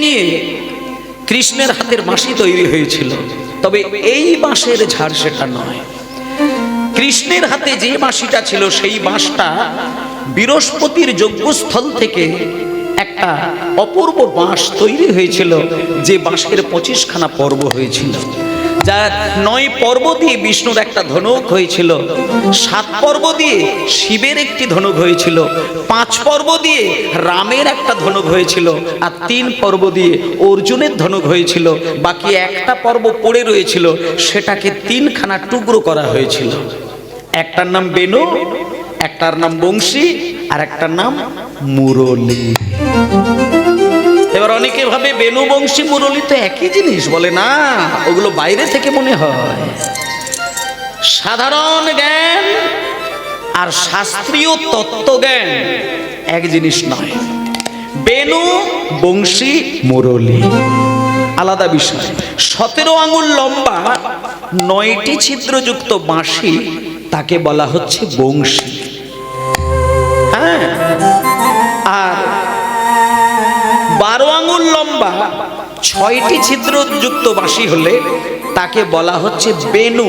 নিয়ে কৃষ্ণের হাতের বাঁশি তৈরি হয়েছিল, তবে এই বাঁশের ঝাড় সেটা নয়। কৃষ্ণের হাতে যে বাঁশিটা ছিল সেই বাঁশটা বৃহস্পতির যজ্ঞস্থল থেকে একটা অপূর্ব বাঁশ তৈরি হয়েছিল, যে বাঁশের 25খানা পর্ব হয়েছিল, যা 9 পর্ব দিয়ে বিষ্ণুর একটা ধনুক হয়েছিল, 7 পর্ব দিয়ে শিবের একটি ধনুক হয়েছিল, 5 পর্ব দিয়ে রামের একটা ধনুক হয়েছিল, আর 3 পর্ব দিয়ে অর্জুনের ধনুক হয়েছিল। বাকি একটা পর্ব পড়ে রয়েছিল, সেটাকে 3খানা টুকরো করা হয়েছিল। একটার নাম বেনু, একটার নাম বংশী, আর একটার নাম মুরলী। এবার অনেকে ভাবে বেনু বংশী মুরলী তো একই জিনিস, বলে না, ওগুলো বাইরে থেকে মনে হয়। সাধারণ জ্ঞান আর শাস্ত্রীয় তত্ত্বজ্ঞান এক জিনিস নয়। বেনু বংশী মুরলী আলাদা বিষয়। 17 আঙুল লম্বা 9টি ছিদ্রযুক্ত বাঁশি, তাকে বলা হচ্ছে বংশী। হ্যাঁ, আর 12 আঙুল লম্বা 6টি ছিদ্রযুক্ত বাঁশি হলে তাকে বলা হচ্ছে বেনু,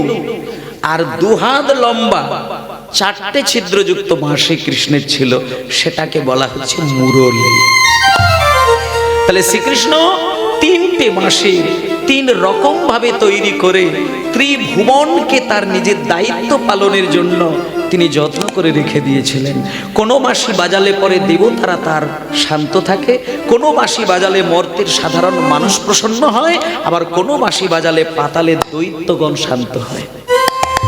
আর 2 হাত লম্বা 4টে ছিদ্রযুক্ত বাঁশি কৃষ্ণের ছিল, সেটাকে বলা হচ্ছে মুরলী। তাহলে শ্রীকৃষ্ণ 3টে বাঁশি 3 রকম ভাবে তৈরি করে ত্রিভুবনকে তার নিজের দায়িত্ব পালনের জন্য তিনি যত্ন করে রেখে দিয়েছিলেন। কোনো বাঁশি বাজালে পরে দেবতারা তার শান্ত থাকে, কোনো বাঁশি বাজালে মর্তের সাধারণ মানুষ প্রসন্ন হয়, আবার কোনো বাঁশি বাজালে পাতালের দৈত্যগণ শান্ত হয়।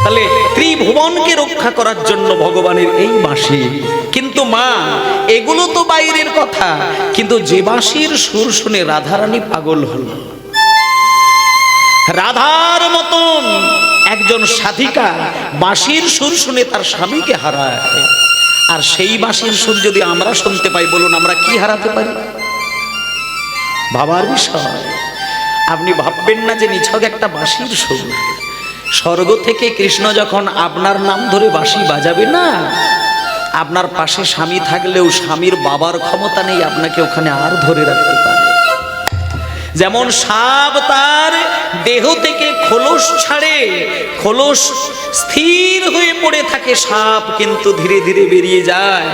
তাহলে ত্রিভুবনকে রক্ষা করার জন্য ভগবানের এই বাঁশি। কিন্তু মা, এগুলো তো বাইরের কথা, কিন্তু যে বাঁশির সুর শুনে রাধারানী পাগল হল। রাধার মতন একজন সাধিকা বাঁশির সুর শুনে তার স্বামীকে হারায়, আর সেই বাঁশির সুর যদি আমরা শুনতে পাই, বলুন আমরা কি হারাতে পারি? ভাবার বিষয়। আপনি ভাববেন না যে নিছক একটা বাঁশির সুর। স্বর্গ থেকে কৃষ্ণ যখন আপনার নাম ধরে বাঁশি বাজাবে না, আপনার পাশে স্বামী থাকলেও স্বামীর বাবার ক্ষমতা নেই আপনাকে ওখানে আর ধরে রাখতে পারে। যেমন সাপ তার দেহ থেকে খোলস ছাড়ে, খোলস স্থির হয়ে পড়ে থাকে সাপ, কিন্তু ধীরে ধীরে বেরিয়ে যায়,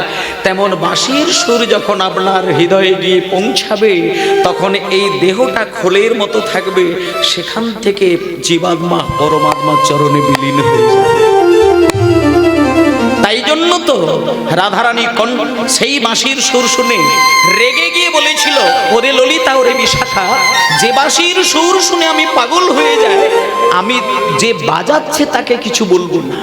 তেমন বাঁশির সুর যখন আপনার হৃদয়ে গিয়ে পৌঁছাবে, তখন এই দেহটা খোলের মতো থাকবে, সেখান থেকে জীবাত্মা পরমাত্মার চরণে বিলীন হয়ে যাবে। তাই জন্য তো রাধারানী সেই বাঁশির সুর শুনে রেগে গিয়ে বলেছিল, ওরে ললিতা, ওরে বিশাখা, যে বাঁশির সুর শুনে আমি পাগল হয়ে যাই, আমি যে বাজাচ্ছে তাকে কিছু বলবো না,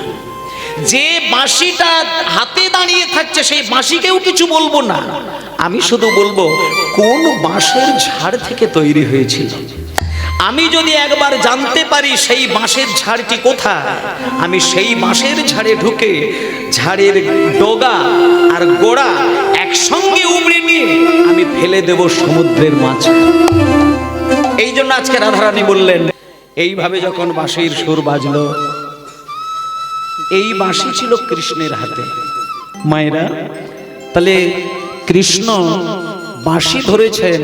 যে বাঁশিটা হাতে দাঁড়িয়ে থাকছে সেই বাঁশিকেও কিছু বলবো না, আমি শুধু বলবো কোন বাঁশের ঝাড় থেকে তৈরি হয়েছিল। আমি যদি একবার জানতে পারি সেই বাঁশের ঝাড়টি কোথায়, আমি সেই বাঁশের ঝাড়ে ঢুকে ঝাড়ের ডগা আর গোড়া একসঙ্গে উমড়ে নিয়ে আমি ফেলে দেব সমুদ্রের মাঝে। এই জন্য আজকে রাধারানী বললেন, এইভাবে যখন বাঁশির সুর বাজলো, এই বাঁশি ছিল কৃষ্ণের হাতে। মায়েরা, তাহলে কৃষ্ণ বাঁশি ধরেছেন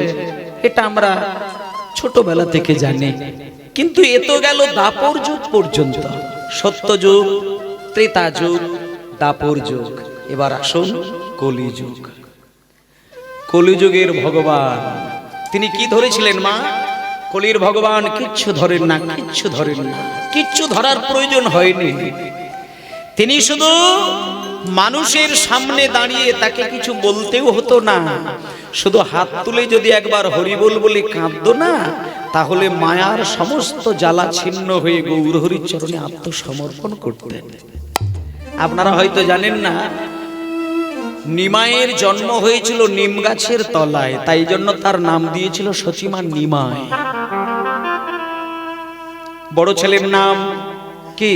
এটা আমরা ছোটবেলা থেকে জানি, কিন্তু এ তো গেল দাপর যুগ পর্যন্ত। সত্যযুগ, ত্রেতা যুগ, দাপর যুগ, এবার আসুন কলিযুগ। কলিযুগের ভগবান তিনি কি ধরেছিলেন মা? কলির ভগবান কিচ্ছু ধরেন না, কিচ্ছু ধরেন না, কিচ্ছু ধরার প্রয়োজন হয়নি। তিনি শুধু মানুষের সামনে দাঁড়িয়ে তাকে কিছু বলতেও হতো না, শুধু হাত তুলে যদি একবার হরিবোল বলে কাঁদতো না, তাহলে মায়ার সমস্ত জ্বালা ছিন্ন হয়ে গৌরহরির চরণে আত্মসমর্পণ করতেন। আপনারা হয়তো জানেন না, নিমাইয়ের জন্ম হয়েছিল নিম গাছের তলায়, তাই জন্য তার নাম দিয়েছিল সচিমা নিমাই। বড় ছেলের নাম কি?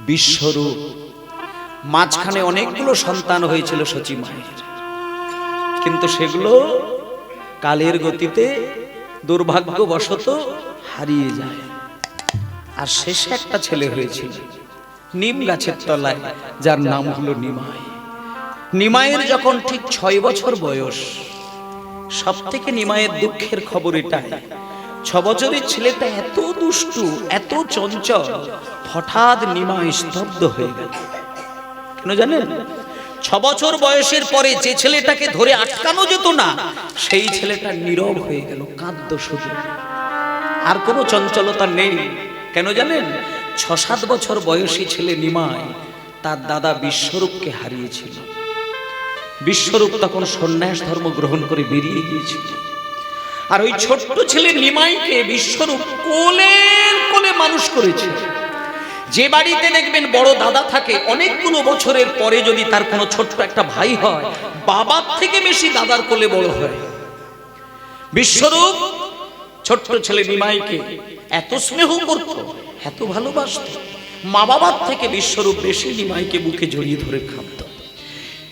বিশ্বরূপ। মাঝখানে অনেকগুলো সন্তান হয়েছিল সচিমায়ের, কিন্তু সেগুলো কালের গতিতে দুর্ভাগ্যবশত হারিয়ে যায়, আর শেষে একটা ছেলে হয়েছিল নিম গাছের তলায়, যার নাম হলো নিমাই। নিমাইয়ের যখন ঠিক 6 বছর বয়স, সব থেকে নিমায়ের দুঃখের খবর এটাই, 6 বছরের ছেলেটা এত দুষ্টু, এত চঞ্চল, হঠাৎ নিমাই স্তব্ধ হয়ে গেল। কেন জানেন? 6 বছর বয়সের পরে যে ছেলেটাকে ধরে আটকানো যেত না, সেই ছেলেটা নীরব হয়ে গেল, কাঁদতো শুধু, আর কোনো চঞ্চলতা নেই। কেন জানেন? 6-7 বছর বয়সী ছেলে নিমাই তার দাদা বিশ্বরূপকে হারিয়েছিল। বিশ্বরূপ তখন সন্ন্যাস ধর্ম গ্রহণ করে বেরিয়ে গিয়েছিল, আর ওই ছোট্ট ছেলে নিমাইকে বিশ্বরূপ কোলের কোলে মানুষ করেছে। যে বাড়িতে দেখবেন বড় দাদা থাকে, অনেকগুলো বছরের পরে যদি তার কোনো ছোট্ট একটা ভাই হয়, বাবার থেকে বেশি দাদার কোলে বড় হয়। বিশ্বরূপ ছোট্ট ছেলে নিমাইকে এত স্নেহ করত, এত ভালোবাসত, মা বাবার থেকে বিশ্বরূপ বেশি নিমাইকে বুকে জড়িয়ে ধরে খামত।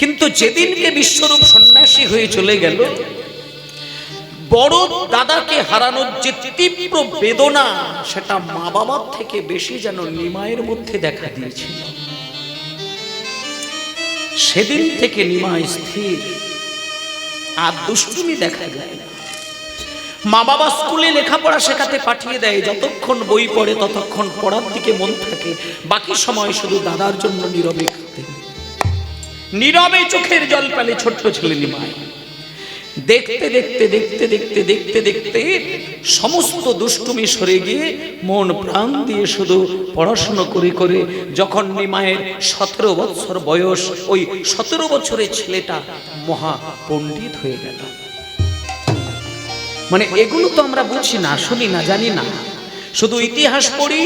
কিন্তু যেদিনকে বিশ্বরূপ সন্ন্যাসী হয়ে চলে গেল, বড় দাদাকে হারানোর যে তীব্র বেদনা, সেটা মা বাবার থেকে বেশি যেন নিমাইয়ের মধ্যে দেখা দিয়েছিল। সেদিন থেকে নিমাই স্থির, আর দুষ্টুমি দেখা যায় না। মা বাবা স্কুলে লেখাপড়া শেখাতে পাঠিয়ে দেয়, যতক্ষণ বই পড়ে ততক্ষণ পড়ার দিকে মন থাকে, বাকি সময় শুধু দাদার জন্য নীরবে কাঁদে, নীরবে চোখের জল পেলে ছোট্ট ছেলে নিমাই। দেখতে দেখতে দেখতে দেখতে দেখতে দেখতে সমস্ত দুষ্টুমি সরে গিয়ে মন প্রাণ দিয়ে শুধু পড়াশোনা করে করে যখন নিমায়ের 17 বছর বয়স, ওই 17 বছরের ছেলেটা মহা পণ্ডিত হয়ে গেল। মানে এগুলো তো আমরা বুঝি না, শুনি না, জানি না, শুধু ইতিহাস পড়ি,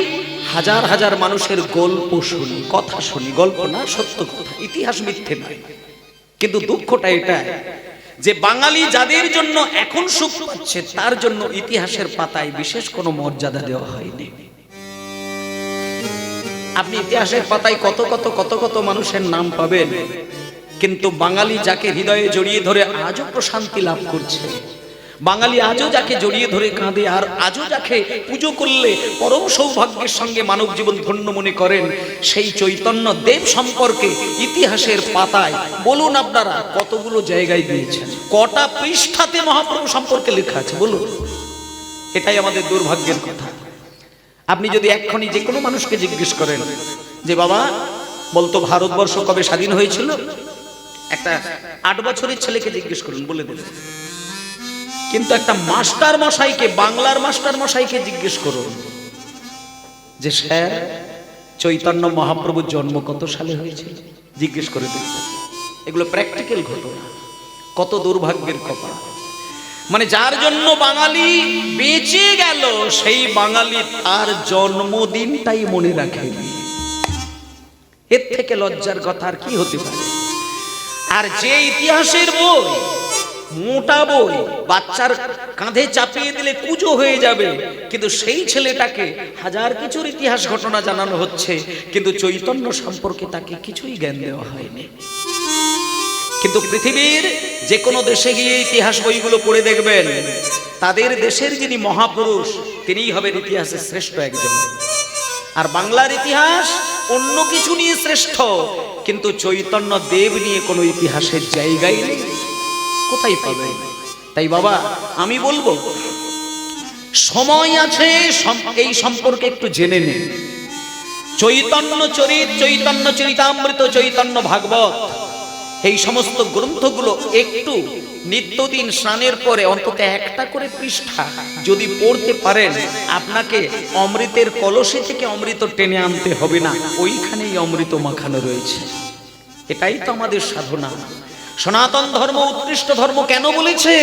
হাজার হাজার মানুষের গল্প শুনি, কথা শুনি, গল্প না, সত্য কথা, ইতিহাস মিথ্যে নয়। কিন্তু দুঃখটা এটা যে বাঙালি যাদের জন্য এখন সুখ পাচ্ছে, তার জন্য ইতিহাসের পাতায় বিশেষ কোনো মর্যাদা দেওয়া হয়নি। আপনি ইতিহাসের পাতায় কত কত কত কত মানুষের নাম পাবেন, কিন্তু বাঙালি যাকে হৃদয়ে জড়িয়ে ধরে আজও প্রশান্তি লাভ করছে, বাঙালি আজও যাকে জড়িয়ে ধরে কাঁদে, আর আজও যাকে পুজো করলে পরম সৌভাগ্যের সঙ্গে মানব জীবন ধন্য মনে করেন, সেই চৈতন্য দেব সম্পর্কে ইতিহাসের পাতায় বলুন আপনারা কতগুলো জায়গায় দিয়েছেন, কটা পৃষ্ঠাতে মহাপ্রভু সম্পর্কে লেখা আছে বলুন। এটাই আমাদের দুর্ভাগ্যের কথা। আপনি যদি এক্ষুনি যে কোনো মানুষকে জিজ্ঞেস করেন যে বাবা বলতো ভারতবর্ষ কবে স্বাধীন হয়েছিল, একটা 8 বছরের ছেলেকে জিজ্ঞেস করুন, বলে দেবেন। কিন্তু একটা মাস্টার মশাইকে, বাংলার মাস্টার মশাইকে জিজ্ঞেস করুন যে স্যার চৈতন্য মহাপ্রভুর জন্ম কত সালে হয়েছিল, জিজ্ঞেস করে দেখুন। এগুলো প্র্যাকটিক্যাল ঘটনা। কত দুর্ভাগ্যের কপাল, মানে যার জন্য বাঙালি বেঁচে গেল, সেই বাঙালি তার জন্মদিনটাই মনে রাখেনি। এর থেকে লজ্জার কথা আর কি হতে পারে? আর যে ইতিহাসের বই, মোটা বই, বাচ্চার কাঁধে চাপিয়ে দিলে কুজো হয়ে যাবে, কিন্তু সেই ছেলেটাকে হাজার কিছুর ইতিহাস ঘটনা জানানো হচ্ছে, কিন্তু চৈতন্য সম্পর্কে তাকে কিছুই জ্ঞান দেওয়া হয়নি। কিন্তু পৃথিবীর যে কোনো দেশে গিয়ে ইতিহাস বইগুলো পড়ে দেখবেন, তাদের দেশের যিনি মহাপুরুষ, তিনিই হবেন ইতিহাসের শ্রেষ্ঠ একজন। আর বাংলার ইতিহাস অন্য কিছু নিয়ে শ্রেষ্ঠ, কিন্তু চৈতন্য দেব নিয়ে কোনো ইতিহাসের জায়গাই নেই, কোথায় পাবে? তাই বাবা আমি বলবো সময় আছে এই সম্পর্কে একটু জেনে নিন। চৈতন্য চরিত, চৈতন্য চরিতামৃত, চৈতন্য ভাগবত, এই সমস্ত গ্রন্থগুলো একটু নিত্যদিন স্নানের পরে অন্তত একটা করে পৃষ্ঠা যদি পড়তে পারেন, আপনাকে অমৃতের কলসি থেকে অমৃত টেনে আনতে হবে না, ওইখানেই অমৃত মাখানো রয়েছে। এটাই তো আমাদের সাধনা। সনাতন ধর্ম উৎকৃষ্ট ধর্ম কেন বলেছে?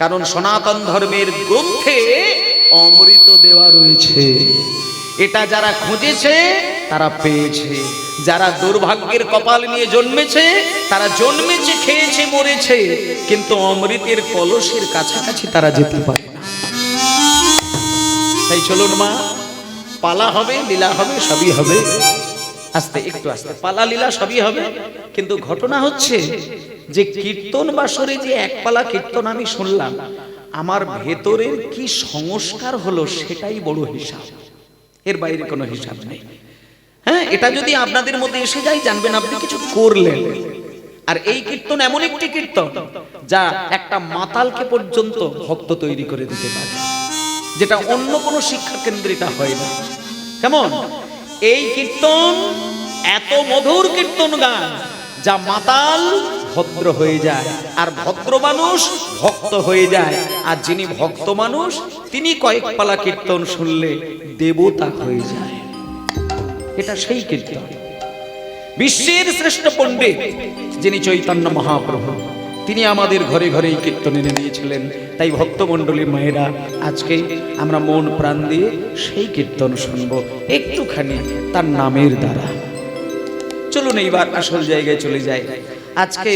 কারণ সনাতন ধর্মের গ্রন্থে অমৃত দেওয়া রয়েছে। এটা যারা খুঁজেছে তারা পেয়েছে, যারা দুর্ভাগ্যের কপাল নিয়ে জন্মেছে তারা জন্মেছে, খেয়েছে, মরেছে, কিন্তু অমৃতের কলসের কাছাকাছি তারা যেতে পারে না। তাই চলুন মা, পালা হবে, লীলা হবে, সবই হবে, আস্তে একটু আস্তে, পালা লীলা সবই হবে। কিন্তু ঘটনা হচ্ছে যে কীর্তন বাসরে যে একপালা কীর্তন আমি শুনলাম, আমার ভেতরের কি সংস্কার হলো সেটাই বড় হিসাব, এর বাইরে কোনো হিসাব নেই। হ্যাঁ, এটা যদি আপনাদের মধ্যে এসে যায়, জানবেন আপনি কিছু করলেন। আর এই কীর্তন এমন একটি কীর্তন যা একটা মাতালকে পর্যন্ত ভক্ত তৈরি করে দিতে পারে, যেটা অন্য কোনো শিক্ষা কেন্দ্রে এটা হয় না। কেমন এই কীর্তন, এত মধুর কীর্তন গান যা মাতাল ভদ্র হয়ে যায়, আর ভদ্র মানুষ ভক্ত হয়ে যায়, আর যিনি ভক্ত মানুষ তিনি কয়েক পালা কীর্তন শুনলে দেবতা হয়ে যায়। এটা সেই কীর্তন। বিশ্বের শ্রেষ্ঠ পণ্ডিত যিনি চৈতন্য মহাপ্রভু, তিনি আমাদের ঘরে ঘরে এই কীর্তন এনে দিয়েছিলেন। তাই ভক্তমণ্ডলী মায়েরা, আজকে আমরা মন প্রাণ দিয়ে সেই কীর্তন শুনব একটুখানি তার নামের দ্বারা। চলুন এইবার আসল জায়গায় চলে যাই। আজকে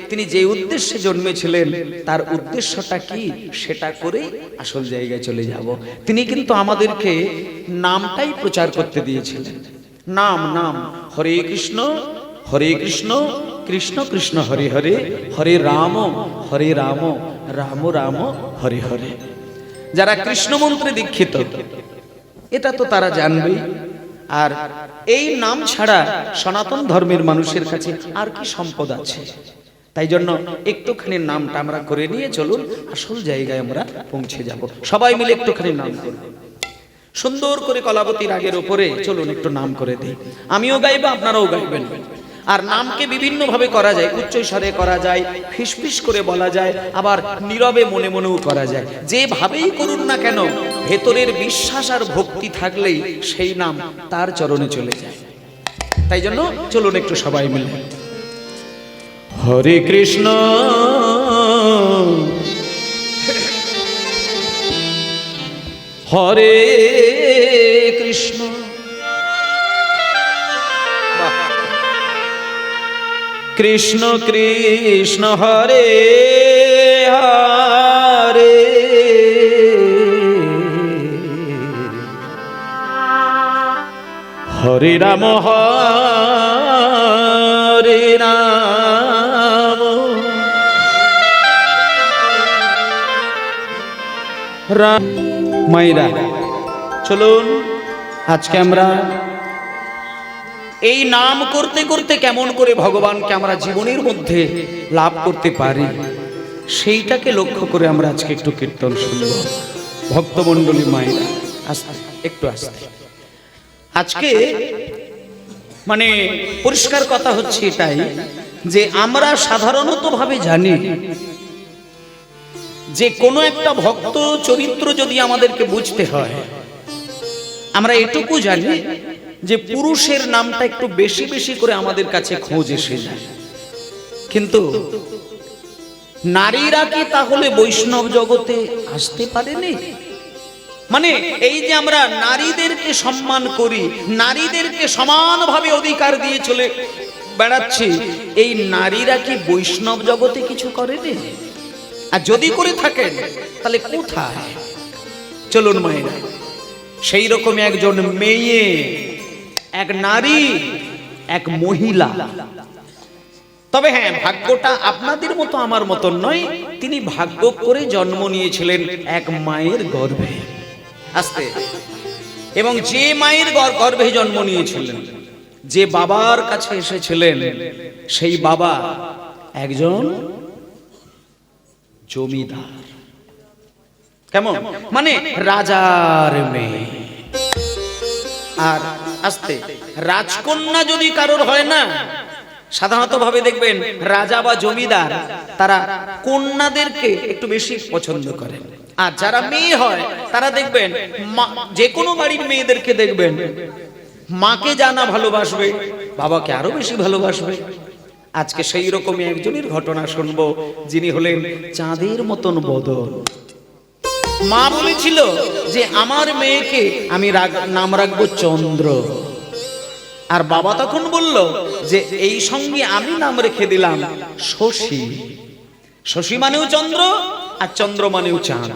তিনি যে উদ্দেশ্যে জন্মেছিলেন তার উদ্দেশ্যটা কি সেটা করে আসল জায়গায় চলে যাব। তিনি কিন্তু আমাদেরকে নামটাই প্রচার করতে দিয়েছিলেন। নাম নাম হরে কৃষ্ণ কৃষ্ণ কৃষ্ণ হরে হরে, হরে রাম রাম রাম হরে হরে। যারা কৃষ্ণ মন্ত্রে দীক্ষিত এটা তো তারা জানবেই। আর এই নাম ছাড়া সনাতন ধর্মের মানুষের কাছে আর কি সম্পদ আছে? তাই জন্য একটুখানি নামটা আমরা করে নিয়ে চলুন আসল জায়গায় আমরা পৌঁছে যাব। সবাই মিলে একটুখানি নাম করব, সুন্দর করে কলাবতী রাগের উপরে চলুন একটু নাম করে দিই। আমিও গাইব, আপনারাও গাইবেন। আর নামকে বিভিন্ন ভাবে করা যায়, উচ্চ স্বরে করা যায়, ফিসফিস করে বলা যায়, আবার নীরবে মনে মনেও করা যায়। যেভাবেই করুন না কেন, ভেতরের বিশ্বাস আর ভক্তি থাকলেই সেই নাম তার চরণে চলে যায়। তাই জন্য চলুন একটু সবাই মিলে হরে কৃষ্ণ হরে কৃষ্ণ কৃষ্ণ কৃষ্ণ হরে হরে, হরে রাম হরে রাম, রাম। মায়েরা চলুন আজকে আমরা এই নাম করতে করতে কেমন করে ভগবানকে আমরা জীবনের মধ্যে লাভ করতে পারি সেইটাকে লক্ষ্য করে আমরা আজকে একটু কীর্তন শুনব। ভক্তমণ্ডলী মায়েরা আস্তে একটু আস্তে। আজকে মানে পরিষ্কার কথা হচ্ছে এটাই যে আমরা সাধারণত ভাবে জানি যে কোনো একটা ভক্ত চরিত্র যদি আমাদেরকে বুঝতে হয়, আমরা এটুকু জানি যে পুরুষের নামটা একটু বেশি বেশি করে আমাদের কাছে খোঁজ এসে যায়। কিন্তু নারীরা কি তাহলে বৈষ্ণব জগতে আসতে পারেনি? মানে এই যে আমরা নারীদেরকে সম্মান করি, নারীদেরকে সমানভাবে অধিকার দিয়ে চলে বেড়াচ্ছি, এই নারীরা কি বৈষ্ণব জগতে কিছু করেনি? আর যদি করে থাকেন তাহলে কোথায়? চলুন মায়েরা, সেই রকম একজন মেয়ে, এক নারী, এক মহিলা। তবে হ্যাঁ, ভাগ্যটা আপনাদের মতো আমার মতো নয়। তিনি ভাগ্য করে জন্ম নিয়েছিলেন এক মায়ের গর্ভে। আস্তে। এবং যে মায়ের গর্ভে জন্ম নিয়েছিলেন, যে বাবার কাছে এসেছিলেন, সেই বাবা একজন জমিদার। কেমন? মানে রাজার মেয়ে। আর আস্তে, রাজকন্যা যদি কারোর হয় না, সাধারণত ভাবে দেখবেন রাজা বা জমিদার তারা কন্যাদেরকে একটু বেশি পছন্দ করেন। আর যারা মেয়ে হয় তারা দেখবেন যে কোনো বাড়ির মেয়েদেরকে দেখবেন মাকে জানা ভালোবাসবে, বাবাকে আরো বেশি ভালোবাসবে। আজকে সেই রকমই একজনের ঘটনা শুনবো, যিনি হলেন চাঁদের মতন বদন। মা বলেছিল যে আমার মেয়েকে আমি নাম রাখবো চন্দ্র, আর বাবা তখন বলল যে এই সঙ্গে আমি নাম রেখে দিলাম শশী। শশী মানেও চন্দ্র আর চন্দ্র মানেও চাঁদ,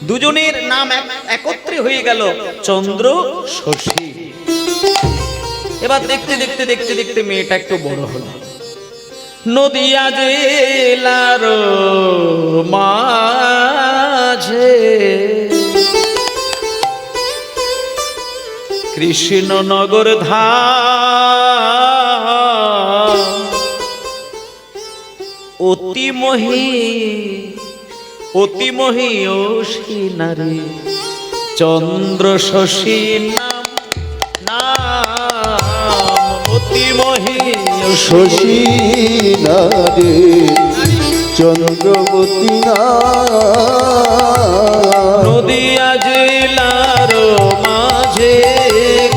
দুজনের নাম একত্রে হয়ে গেল চন্দ্র শশী। এবার দেখতে দেখতে দেখতে দেখতে মেয়েটা একটু বড় হলো। নদিয়া জেলার মাঝে কৃষ্ণনগর ধাম, অতি মহীয়সী নারী চন্দ্র শশী নাম অতি শশী নারী চন্দ্রবতী নদিয়া জেলার মাঝে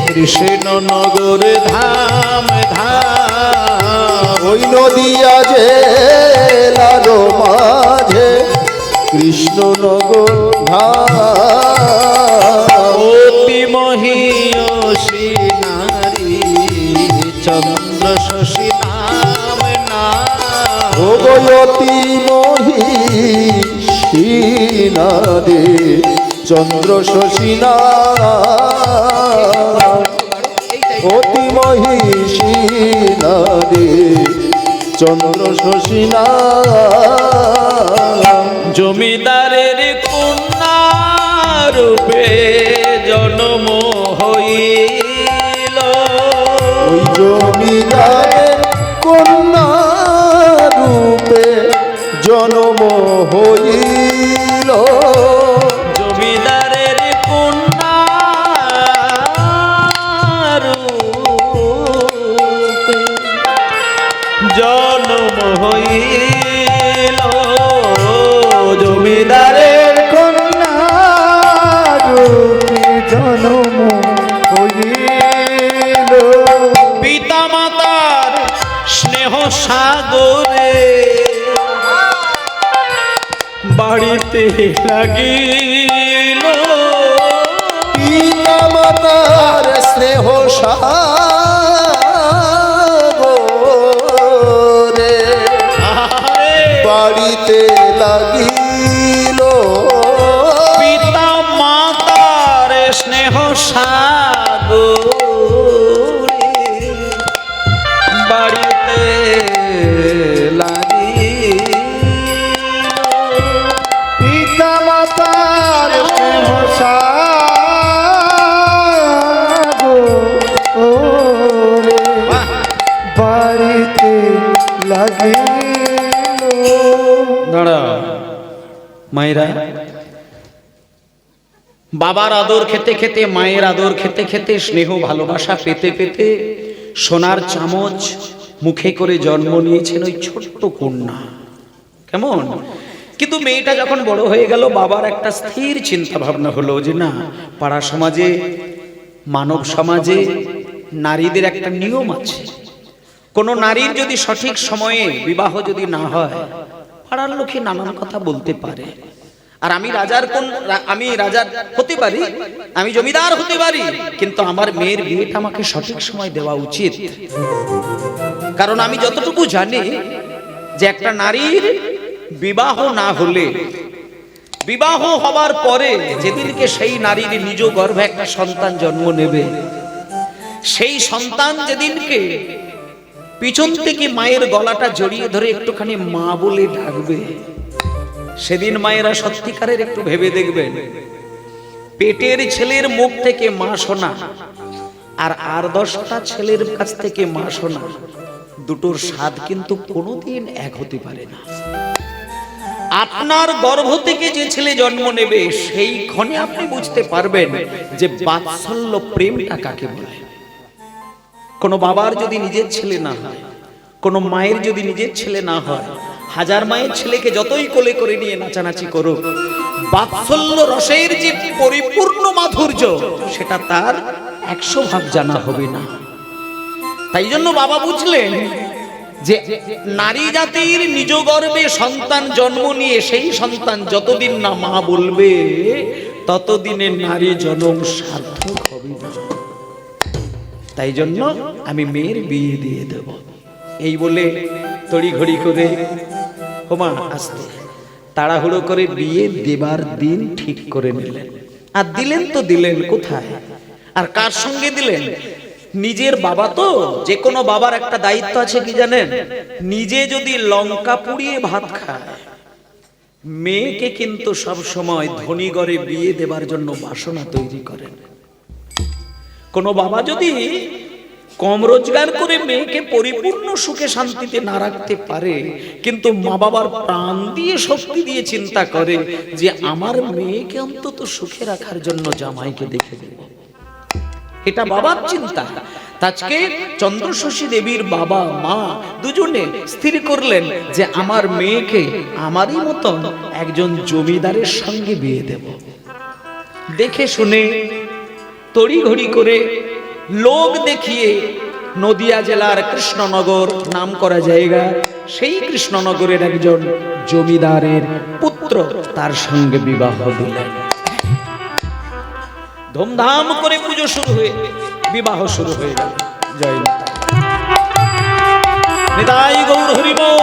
কৃষ্ণনগর ধাম ধাম ওই নদিয়া জেলার মাঝে কৃষ্ণনগর ধাম অতি মহীয়সী নারী চন্দ্র শশী নাম অতি মহিষী নারী চন্দ্র শশী অতি মহিষী নারী চন্দ্র শশী জমিদারের কন্যা রূপে জন্ম হইল ওই জমিদারের কন্যা রূপে জন্ম হইল জমিদারের কন্যা রূপে জন্ম হইল জমিদারের কন্যা রূপে জন্ম হইল পিতা মাতার স্নেহ সাগরে বাড়িতে লাগিল পিতা মাতার স্নেহ সাগরে বাড়িতে লাগিল পিতা মাতার স্নেহ সাগরে বাড়িতে লাগিল পিতা মাতার স্নেহ সাগরে বাড়িতে লাগিল দাঁড়া মায়েরা বাবার আদর খেতে খেতে মায়ের আদর খেতে খেতে স্নেহ ভালোবাসা পেতে পেতে সোনার চামচ মুখে করে জন্ম নিয়েছেন ওই ছোট্ট কন্যা। কেমন কিন্তু মেয়েটা যখন বড় হয়ে গেল বাবার একটা স্থির চিন্তা ভাবনা হলো যে না, পাড়া সমাজে মানব সমাজে নারীদের একটা নিয়ম আছে, কোন নারীর যদি সঠিক সময়ে বিবাহ যদি না হয় পাড়ার লোকে নানান কথা বলতে পারে। আর আমি রাজার হতে পারি, আমি জমিদার হতে পারি, কিন্তু আমার মেয়ের বিয়েটা আমাকে সঠিক সময় দেওয়া উচিত। কারণ আমি যতটুকু জানি যে একটা নারীর বিবাহ না হলে, বিবাহ হবার পরে যেদিনকে সেই নারীর নিজ গর্ভে একটা সন্তান জন্ম নেবে, সেই সন্তান যেদিনকে পিছন থেকে মায়ের গলাটা জড়িয়ে ধরে একটুখানি মা বলে ডাকবে, সেদিন মায়েরা সত্যিকারের একটু ভেবে দেখবেন, পেটের ছেলের মুখ থেকে মা শোনা আর 10টা ছেলের কাছ থেকে মা শোনা, দুটোর স্বাদ কিন্তু কোনোদিন এক হতে পারে না। আপনার গর্ভ থেকে যে ছেলে জন্ম নেবে সেই ক্ষণে আপনি বুঝতে পারবেন যে বাৎসল্য প্রেমটা কাকে বলে। কোন বাবার যদি নিজের ছেলে না হয়, কোন মায়ের যদি নিজের ছেলে না হয়, হাজার মায়ের ছেলেকে যতই কোলে করে নিয়ে নাচানাচি করো, বাৎসল্য রসের যে পরিপূর্ণ মাধুর্য সেটা তার 100 ভাগ জানা হবে না। তাই জন্য বাবা বুঝলেন যে নারী জাতির নিজ গর্ভে সন্তান জন্ম নিয়ে সেই সন্তান যতদিন না মা বলবে ততদিনে নারী জনম সার্থক হবে না। তাই জন্য আমি মেয়ের বিয়ে দিয়ে দেব, এই বলে তড়িঘড়ি করে হোমা আসতে তাড়াহুড়ো করে বিয়ে দেবার দিন ঠিক করে নিলেন। আর দিলেন তো দিলেন কোথায়, আর কার সঙ্গে দিলেন? নিজের বাবা তো, যে কোনো বাবার একটা দায়িত্ব আছে কি জানেন? নিজে যদি লঙ্কা পুড়িয়ে ভাত খায়, মেয়েকে কিন্তু সব সময় ধনী ঘরে বিয়ে দেবার জন্য বাসনা তৈরি করেন। কোন বাবা যদি কম রোজগার করে মেয়েকে পরিপূর্ণ সুখে শান্তিতে না রাখতে পারে, কিন্তু মা বাবার প্রাণ দিয়ে শক্তি দিয়ে চিন্তা করে যে আমার মেয়েকে অন্তত সুখে রাখার জন্য জামাইকে দেখে দেব। এটা বাবার চিন্তা। আজকে চন্দ্রশশী দেবীর বাবা মা দুজনে স্থির করলেন যে আমার মেয়েকে আমারই মতন একজন জমিদারের সঙ্গে বিয়ে দেব। দেখে শুনে তড়িঘড়ি করে লোক দেখিয়ে নদিয়া জেলার কৃষ্ণনগর নাম করা জায়গা, সেই কৃষ্ণনগরের একজন জমিদারের পুত্র তার সঙ্গে বিবাহ দিলেন। ধুমধাম করে পুজো শুরু হয়ে বিবাহ শুরু হয়ে গেল। জয় নিতাই গৌর হরি বল।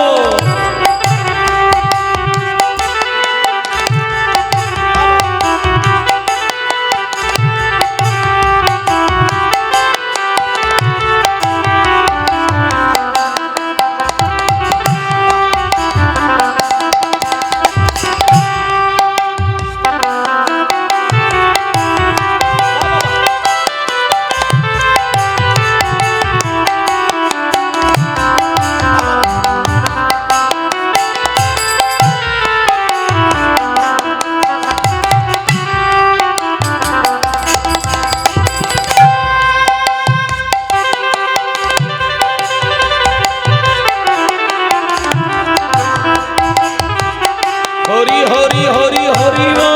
হরি হরি হরি হরি বল।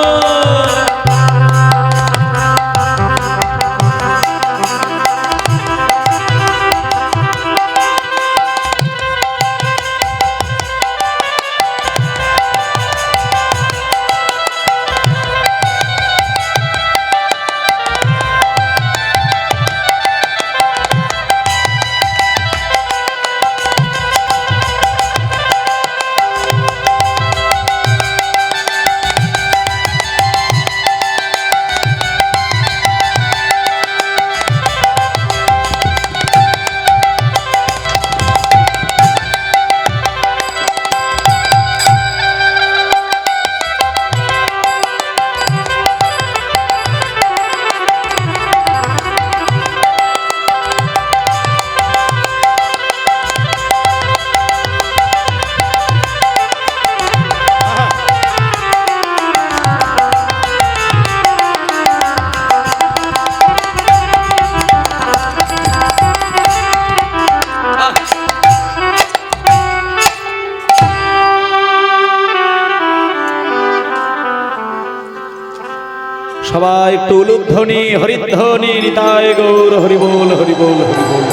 সবাই একটু উলুধ্বনি হরিধ্বনি নিতাই গৌর হরি বল হরি বল হরি বল।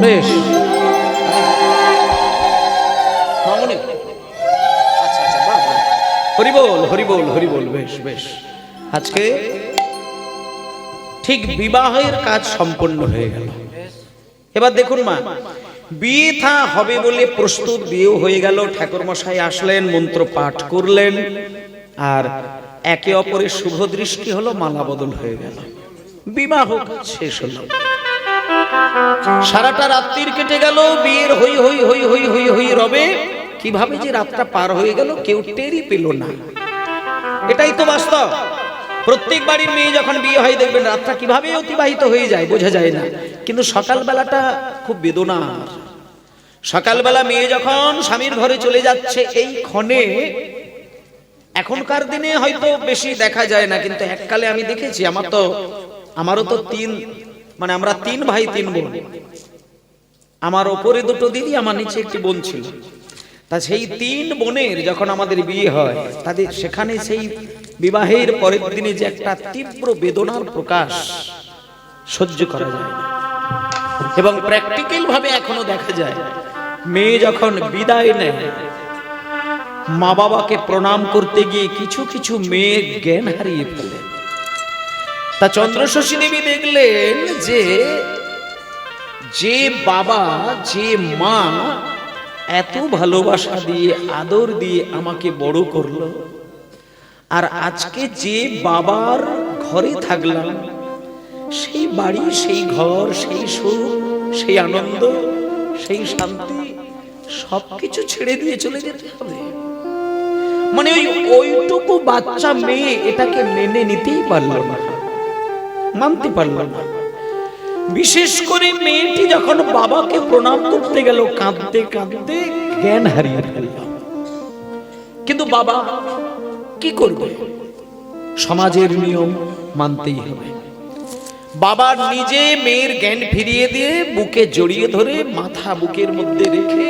বেশ মামুনি, আচ্ছা আচ্ছা, হরি বল হরি বল হরি বল। বেশ বেশ, আজকে ঠিক বিবাহের কাজ সম্পন্ন হয়ে গেল। এবার দেখুন মা, বিয়ে থা হবে বলে প্রস্তুত, বিয়ে হয়ে গেল। ঠাকুর মশাই আসলেন, মন্ত্র পাঠ করলেন, আর একে অপরের শুভ দৃষ্টি হলো, মালা বদল হয়ে গেল, বিবাহ শেষ হলো। সারাটা রাত্রির কেটে গেল, বিয়ের হই হই হই হই হই হই রবে। কিভাবে যে রাতটা পার হয়ে গেল কেউ টেরই পেল না। এটাই তো বাস্তব। প্রত্যেক বাড়ির মেয়ে যখন বিয়ে হয় দেখবেন রাতটা কিভাবে অতিবাহিত হয়ে যায় বোঝা যায় না, কিন্তু সকালবেলাটা খুব বেদনার। সকালবেলা মেয়ে যখন স্বামীর ঘরে চলে যাচ্ছে, এই ক্ষণে, এখনকার দিনে হয়তো বেশি দেখা যায় না, কিন্তু এককালে আমি দেখেছি। আমারও তো আমরা 3 ভাই 3 বোন। আমার ওপরে 2 দিদি, আমার নিচে একটি বোন ছিল। তা সেই 3 বোনের যখন আমাদের বিয়ে হয়, তাদের সেখানে সেই বিবাহের পরের দিনে যে একটা তীব্র বেদনার প্রকাশ সহ্য করা যায় না। এবং প্র্যাকটিক্যাল ভাবে এখনো দেখা যায়, মেয়ে যখন বিদায় নেয়, মা বাবাকে প্রণাম করতে গিয়ে কিছু কিছু মেয়ে জ্ঞান হারিয়ে ফেলে। তা চন্দ্রশশী দেবী দেখলেন যে বাবা, যে মা এত ভালোবাসা দিয়ে আদর দিয়ে আমাকে বড় করলো, আর আজকে যে বাবার ঘরে থাকলাম, সেই বাড়ি, সেই ঘর, সেই সুখ, সেই আনন্দ, সেই শান্তি সবকিছু ছেড়ে দিয়ে চলে যেতে হবে। মানে ওইটুকু বাচ্চা মেয়ে এটাকে মেনে নিতেই পারলো না, মানতে পারলো না। বিশেষ করে মেয়েটি যখন বাবাকে প্রণাম করতে গেল, কাঁদতে কাঁদতে জ্ঞান হারিয়ে ফেলল। কিন্তু বাবা কি করবে? সমাজের নিয়ম মানতেই হবে। বাবা নিজে মেয়ের জ্ঞান ফিরিয়ে দিয়ে বুকে জড়িয়ে ধরে মাথা বুকের মধ্যে রেখে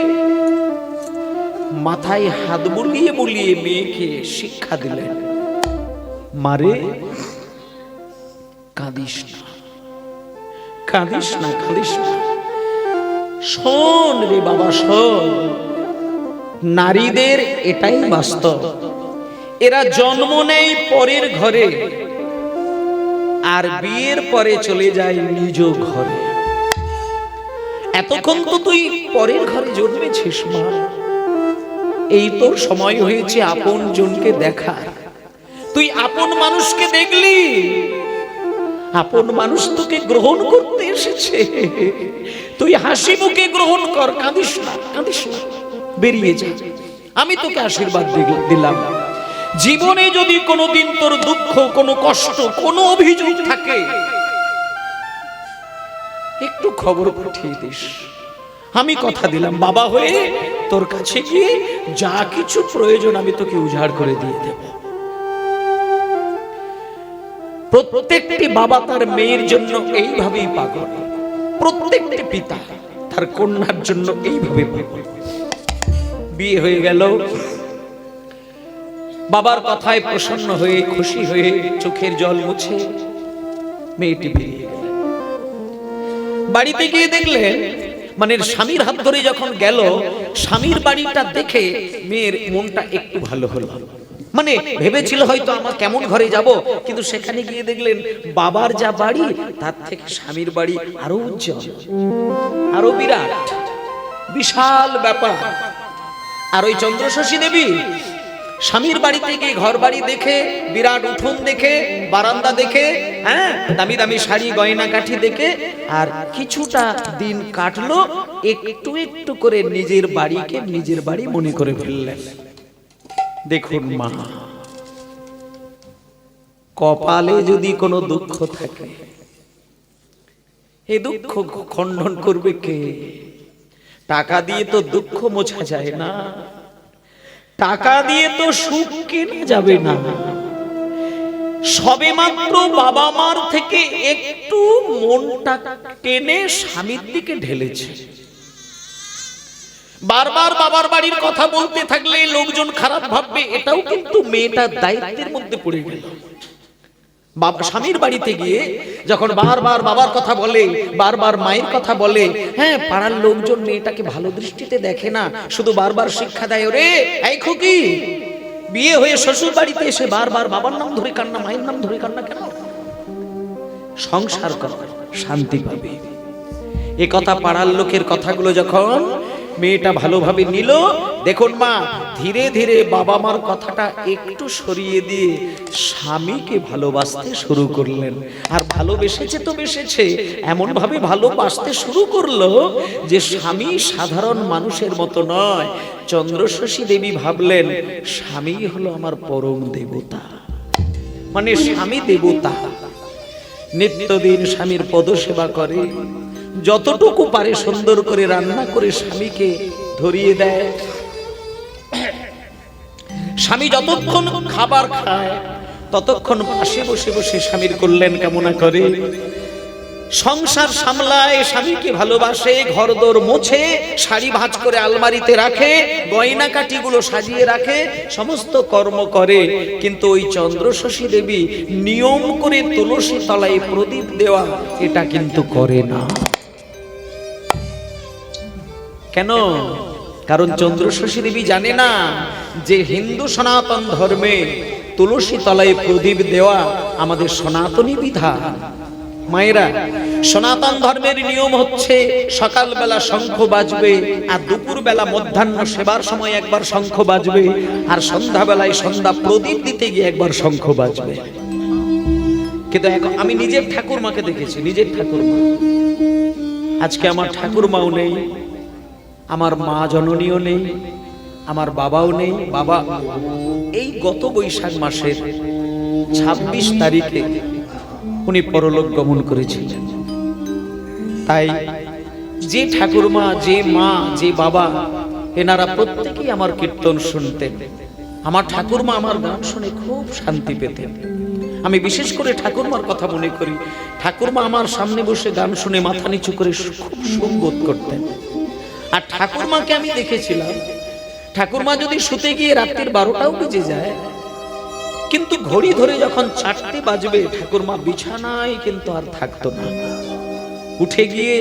মাথায় হাত বুলিয়ে বুলিয়ে মেয়েকে শিক্ষা দিলেন, মারে কাঁদিস না, কাঁদিস না, কাঁদিস না। শোন রে বাবা, শোন, নারীদের এটাই বাস্তব। এরা জন্ম নেয় পরের ঘরে, আর বিয়ের পরে চলে যায় নিজ ঘরে। এতক্ষণ তো তুই পরের ঘরে জন্মেছিস মা, এই তোর সময় হয়েছে আপন জনকে দেখার। তুই আপন মানুষকে দেখলি, আপন মানুষ তোকে গ্রহণ করতে এসেছে। তুই হাসি মুখে গ্রহণ কর, কাঁদিস না, কাঁদিস না, বেরিয়ে যা। আমি তোকে আশীর্বাদ দিলাম। জীবনে যদি কোনোদিন তোর দুঃখ, কোনো কষ্ট, কোনো অভিযোগ থাকে, একটু খবর পাঠিয়ে দিস। আমি কথা দিলাম বাবা হয়ে তোর কাছে গিয়ে যা কিছু প্রয়োজন আমি তোকে উজাড় করে দিয়ে দেব। প্রত্যেকটি বাবা তার মেয়ের জন্য এইভাবেই পাগল, প্রত্যেকটি পিতা তার কন্যার জন্য এইভাবে পাগল। বিয়ে হয়ে গেল, বাবার কথায় প্রসন্ন হয়ে খুশি হয়ে চোখের জল মুছে মেয়েটি বেরিয়ে গেল। বাড়িতে গিয়ে দেখলেন, মানে স্বামীর হাত ধরে যখন গেল, স্বামীর বাড়িটা দেখে মেয়ের মনটা একটু ভালো হলো। মানে ভেবেছিল হয়তো আমার কেমন ঘরে যাব, কিন্তু সেখানে গিয়ে দেখলেন বাবার যা বাড়ি তার থেকে স্বামীর বাড়ি আরো উজ্জ্বল, আরো বিরাট, বিশাল ব্যাপার। আর ওই চন্দ্রশশী দেবী স্বামীর বাড়িতে গিয়ে ঘর বাড়ি দেখে, বিরাট উঠোন দেখে, বারান্দা দেখে, হ্যাঁ, দামি দামি শাড়ি গয়না কাঠি দেখে, আর কিছুটা দিন কাটলো, একটু একটু করে নিজের বাড়িকে নিজের বাড়ি মনে করে ফেললেন। দেখুন মা, কপালে যদি কোনো দুঃখ থাকে, এই দুঃখ খণ্ডন করবে কে? টাকা দিয়ে তো দুঃখ মোছা যায় না, টাকা দিয়ে তো সুখ কেনা যাবে না। সবে মাত্র বাবা মার থেকে একটু মনটা টেনে স্বামীর দিকে ঢেলেছে। বারবার বাবার বাড়ির কথা বলতে থাকলে লোকজন খারাপ ভাববে, এটাও কিন্তু মেয়েটার দায়িত্বের মধ্যে পড়ে গেল। বাবা স্বামীর বাড়িতে গিয়ে যখন বারবার বাবার কথা বলে, বারবার মায়ের কথা বলে, হ্যাঁ, পাড়ার লোকজন মেয়েটাকে ভালো দৃষ্টিতে দেখে না, শুধু বারবার শিক্ষা দেয়, ওরে এই খুকি, বিয়ে হয়ে শ্বশুর বাড়িতে এসে বারবার বাবার নাম ধরে কান্না, মায়ের নাম ধরে কান্না কেন? সংসার কর, শান্তি পাবে। এ কথা পাড়ার লোকের কথাগুলো যখন মেয়েটা ভালোভাবে নিল, দেখুন মা, ধীরে ধীরে বাবা মার কথাটা একটু সরিয়ে দিয়ে স্বামীকে ভালোবাসতে শুরু করলেন। আর ভালোবেসেছে তো বেসেছে, এমন ভাবে ভালোবাসতে শুরু করলো যে স্বামী সাধারণ মানুষের মতো নয়। চন্দ্রশশী দেবী ভাবলেন, স্বামী হলো আমার পরম দেবতা, মানে স্বামী দেবতা। নিত্যদিন স্বামীর পদসেবা করে, যতটুকু পারে সুন্দর করে রান্না করে স্বামীকে ধরিয়ে দেয়। স্বামী যতক্ষণ খাবার খায় ততক্ষণ পাশে বসে বসে স্বামীর কল্যাণ কামনা করে, সংসার সামলায়, স্বামীকে ভালোবাসে, ঘরদোর মোছে, শাড়ি ভাঁজ করে আলমারিতে রাখে, গয়না কাঠিগুলো সাজিয়ে রাখে, সমস্ত কর্ম করে। কিন্তু ওই চন্দ্রশশী দেবী নিয়ম করে তুলসী তলায় প্রদীপ দেওয়া এটা কিন্তু করে না। কেন? কারণ চন্দ্রশশী দেবী জানে না যে হিন্দু সনাতন ধর্মে তুলসী তলায় প্রদীপ দেওয়া আমাদের সনাতনী বিধান। মায়েরা, সনাতন ধর্মের নিয়ম হচ্ছে সকালবেলা শঙ্খ বাজবে, আর দুপুরবেলা মধ্যাহ্ন সেবার সময় একবার শঙ্খ বাজবে, আর সন্ধ্যাবেলায় সন্ধ্যা প্রদীপ দিতে গিয়ে একবার শঙ্খ বাজবে। কিন্তু এখন আমি নিজের ঠাকুরমাকে দেখেছি, নিজের ঠাকুরমা, আজকে আমার ঠাকুরমাও নেই, আমার মা জননীও নেই, আমার বাবাও নেই। বাবা এই গত বৈশাখ মাসের 26 তারিখে উনি পরলোক গমন করেছিলেন। তাই যে ঠাকুরমা, যে মা, যে বাবা, এনারা প্রত্যেকেই আমার কীর্তন শুনতেন। আমার ঠাকুরমা আমার গান শুনে খুব শান্তি পেতেন। আমি বিশেষ করে ঠাকুরমার কথা মনে করি। ঠাকুরমা আমার সামনে বসে গান শুনে মাথা নিচু করে খুব সুখ বোধ করতেন। আর ঠাকুরমাকে আমি দেখেছিলাম, ঠাকুরমা যদি শুতে গিয়ে রাত্রির 12টাও বেজে যায়, কিন্তু ঘড়ি ধরে যখন 4টে বাজবে ঠাকুরমা বিছানায় কিন্তু আর থাকতো না। উঠে গিয়ে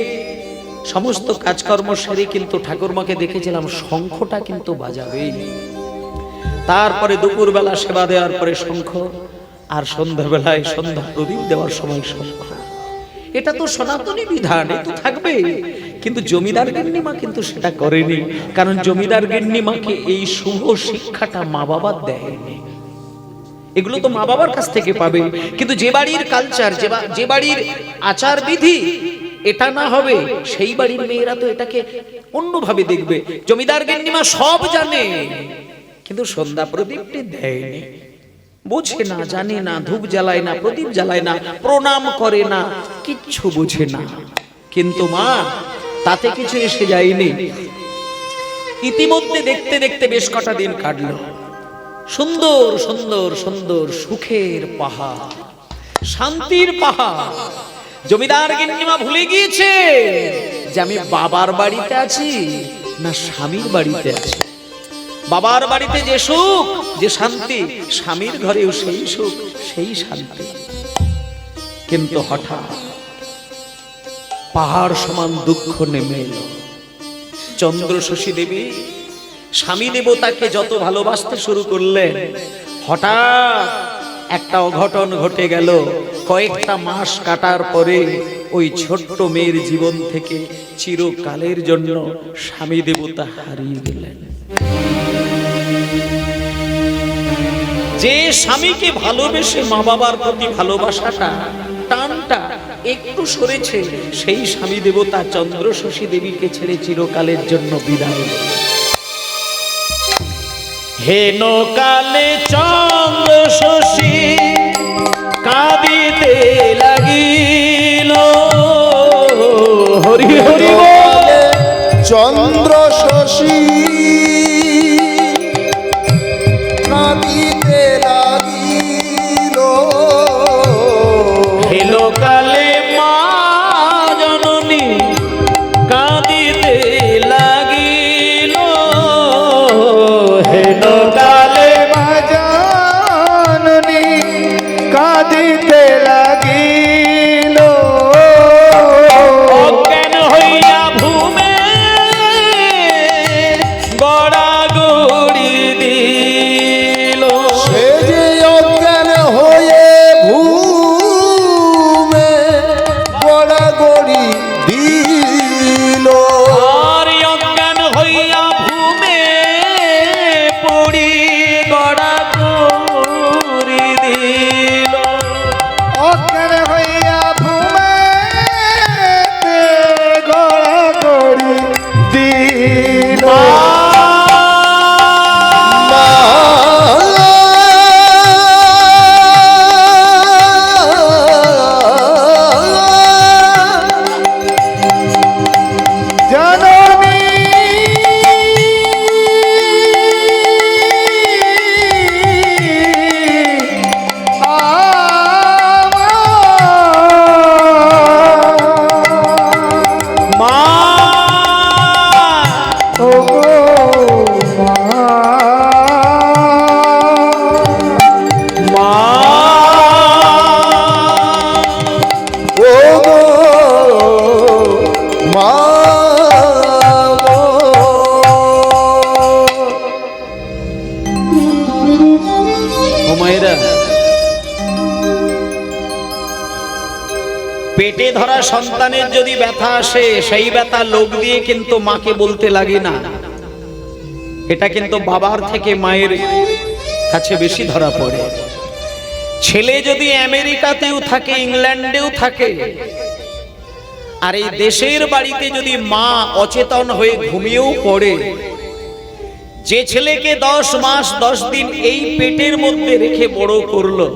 সমস্ত কাজকর্ম সেরে কিন্তু ঠাকুরমাকে দেখেছিলাম শঙ্খটা কিন্তু বাজাবেই। তারপরে দুপুরবেলা সেবা দেওয়ার পরে শঙ্খ, আর সন্ধ্যাবেলায় সন্ধ্যা প্রদীপ দেওয়ার সময় শঙ্খ। এটা তো সনাতনী বিধান, এ তো থাকবে। কিন্তু জমিদার গিন্নিমা কিন্তু সেটা করেনি, কারণ জমিদার গিন্নিমাকে এই শুভ শিক্ষাটা মা বাবা দেয়নি। এগুলো তো মা বাবার কাছ থেকে পাবে। কিন্তু যে বাড়ির কালচার, যে বাড়ির আচার বিধি এটা না হবে, সেই বাড়ির মেয়েরা তো এটাকে অন্যভাবে দেখবে। জমিদার গিন্নিমা সব জানে, কিন্তু সন্ধ্যা প্রদীপটি দেয়নি, বোঝে না, জানে না, ধূপ জ্বালায় না, প্রদীপ জ্বালায় না, প্রণাম করে না, কিচ্ছু বোঝে না। কিন্তু মা তাতে কিছু এসে যায়নি। ইতিমধ্যে দেখতে দেখতে বেশ কটা দিন কাটলো। সুন্দর সুন্দর সুন্দর সুখের পাহাড়, শান্তির পাহাড়। জমিদার গিন্নিমা ভুলে গিয়েছে যে আমি বাবার বাড়িতে আছি না স্বামীর বাড়িতে আছি। বাবার বাড়িতে যে সুখ, যে শান্তি, স্বামীর ঘরেও সেই সুখ, সেই শান্তি। কিন্তু হঠাৎ পাহাড় সমান দুঃখ নেমে এলো। চন্দ্রশশী দেবী স্বামী দেবতাকে যত ভালোবাসতে শুরু করলেন, হঠাৎ একটা অঘটন ঘটে গেল। কয়েকটা মাস কাটার পরে ওই ছোট্ট মেয়ের জীবন থেকে চিরকালের জন্য স্বামী দেবতা হারিয়ে গেলেন। যে স্বামীকে ভালোবেসে মা বাবার প্রতি ভালোবাসাটা, টানটা একটু সরেছে, সেই স্বামী দেবতা চন্দ্রশশী দেবীকে ছেড়ে চিরকালের জন্য বিদায় নিলেন। হেন কালে চন্দ্রশশী কাঁদিতে লাগিল। হরি হরি বলে চন্দ্রশশী কাঁদিতে লাগিল। হেন কালে মা জননী কাঁদিতে লাগিল। হেন কালে মা জননী কাঁদিতে লাগিল। অজ্ঞান হইয়া ভূমে গড়াগড়ি দিল। সে যে অজ্ঞান হয়ে ভূমে গড়াগড়ি দিল। আর অজ্ঞান হইয়া ভূমে পড়ি গড়াগড়ি দিল। অজ্ঞান হইয়া ভূমেতে গড়াগড়ি দিল। জননী মা ও মা, মা ও মা ও মায়েরা, পেটে ধরা সন্তানের যদি ব্যথা আসে, সেই ব্যথা লোক দিয়ে কিন্তু মাকে বলতে লাগে না। এটা কিন্তু বাবার থেকে মায়ের কাছে বেশি ধরা পড়ে। ছেলে যদি আমেরিকাতেও থাকে, ইংল্যান্ডেও থাকে, আর এই দেশের বাড়িতে যদি মা অচেতন হয়ে ঘুমিয়েও পড়ে, যে ছেলেকে 10 মাস 10 দিন এই পেটের মধ্যে রেখে বড় করলো,